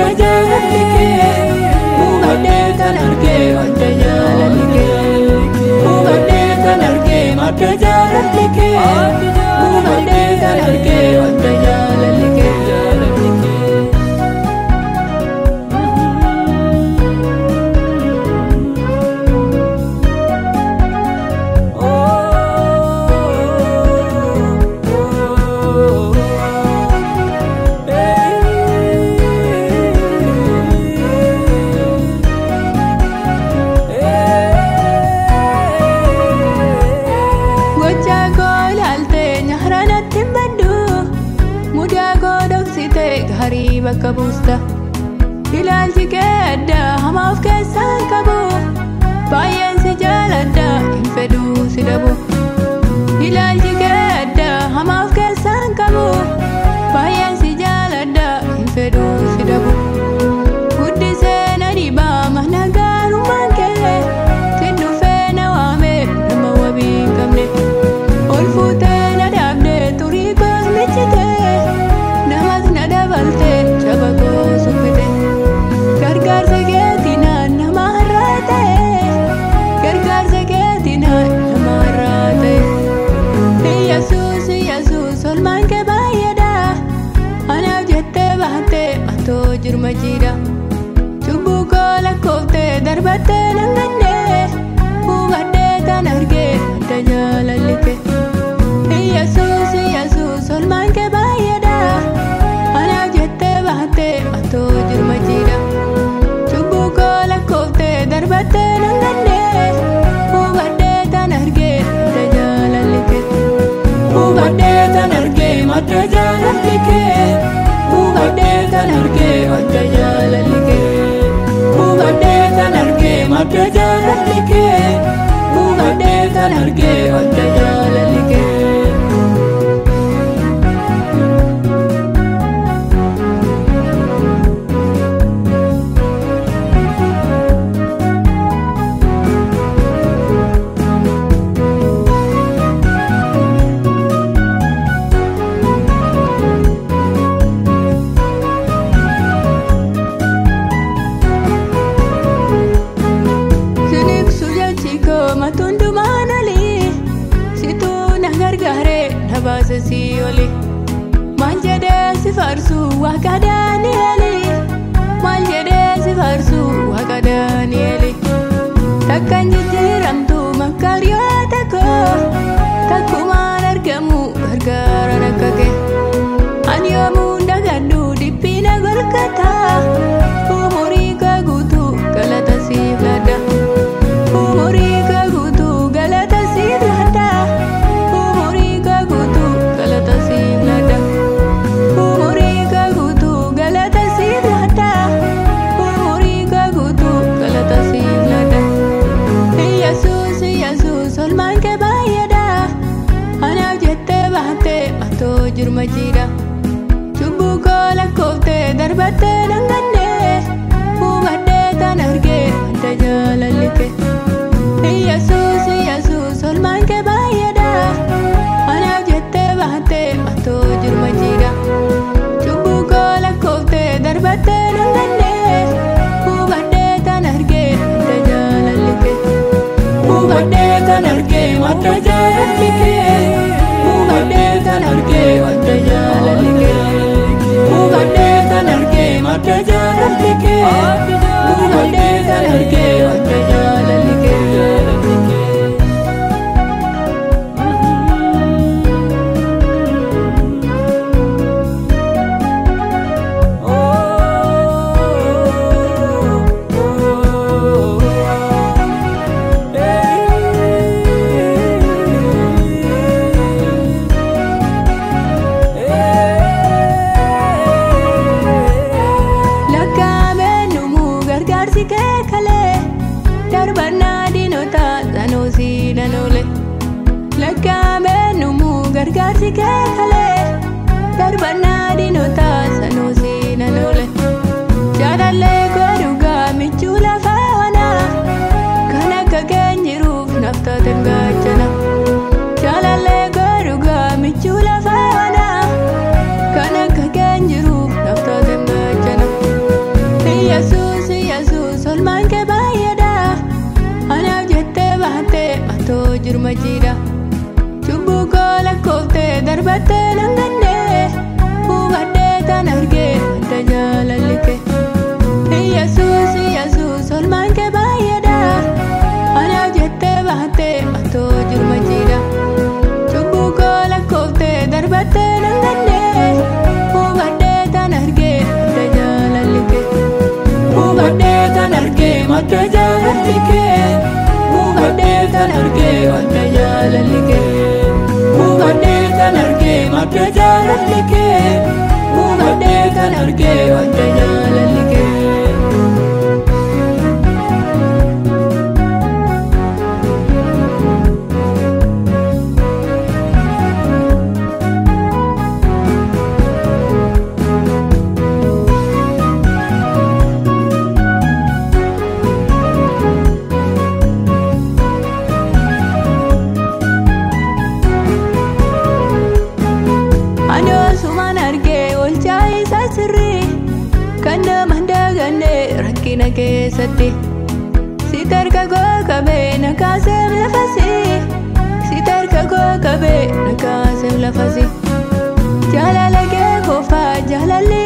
madda jaalalli kee hubadhee tan argee madda jaalalli kee hubadhee tan argee madda jaalalli kee hubadhee tan argee madda jaalalli kee. Gaarii bakka buusta ilaalchi kee adda hamaaf keessaan qabu baay'een si jaaladha hin fedhuu si dhabu ilaalchi kee adda hamaaf keessaan qabu baay'een si jaaladha hin fedhuu si dhabu guddisee na dhibaa mana gaarummaan kee sin dhufee na waame nama wabii hin qabne ol fuutee na dhaabde turii koos michitee namas na dabalte jaba koo suphite gargaarsa keetinaan nama har'aa ta'e gargaarsa keetinaan nama har'aa ta'e Yesuus olmaan kee baay'eedha anaaf jettee baattee atoo jirma jiidha cubbuu koo lakkooftee darbattee nan gannee hubadhee tan argee madda jaalalli kee Yesuus olmaan kee baay'eedha anaaf jettee baattee atoo jirma jiidha cubbuu koo lakkooftee darbattee nan gannee hubadhee tan argee madda jaalalli kee hubadhee tan argee madda jaalalli kee hubadhee tan argee madda jaalalli kee hubadhee tan argee madda jaalalli kee hubadhee tan argee madda jaalalli kee. Si oli maal jedhee si farsu waaqa Daani'eeli maal jedhee si farsu waaqa Daani'eeli takkaan jijjiiramtu makkaariyoota koo takkumaan argamu gargaaraan akka kee ani yoomuu dagadhu dhiphina golgataa umurii koo guutuu galata siif laadda umurii koo guutuu galata siif laadda. Olmaan kee baay'eedha anaaf jettee baattee atoo jirma jiidha cubbuu koo lakkooftee darbattee nan gannee hubadhee tan argee madda jaalalli kee Yesuus olmaan kee baay'eedha anaaf jettee baattee atoo jirma jiidha cubbuu koo lakkooftee darbattee nan gannee hubadhee tan argee madda jaalalli kee hubadhee tan argee madda jaalalli kee hubadhee tan argee madda jaalalli kee hubadhee tan argee madda jaalalli kee hubadhee tan argee madda jaalalli kee. Gargaarsi kee kalee darbannaa diinotaa sanuusii nan oole jaalallee koo dhugaa michuu lafaa onaa kan akka keenyiruuf naftootiin gaachana jaalallee koo dhugaa michuu lafaa onaa kan akka keenyiruuf naftootiin gaachana darbattee nangannee hubadhee tan argee adda jaalallike. Yesuus Yesuus olmaan kee baay'eedha anaaf jettee baattee atoo jirma jiidha. Cubbuu koo lakkooftee darbattee nangannee hubadhee tan argee adda jaalallike. Hubadhee tan argee madda jaalallike. Hubadhee tan argee madda jaalallike. Hubadhee tan argee madda jaalallike. Hubadhee tan argee madda jaalallike. Suman argee olchaa isaa sirrii kan nama dagannee rakkina keessatti si tarka koo qabee na kaaseef lafasi si tarka koo qabee na kaaseef lafasi jaalala kee qofaa jaalalli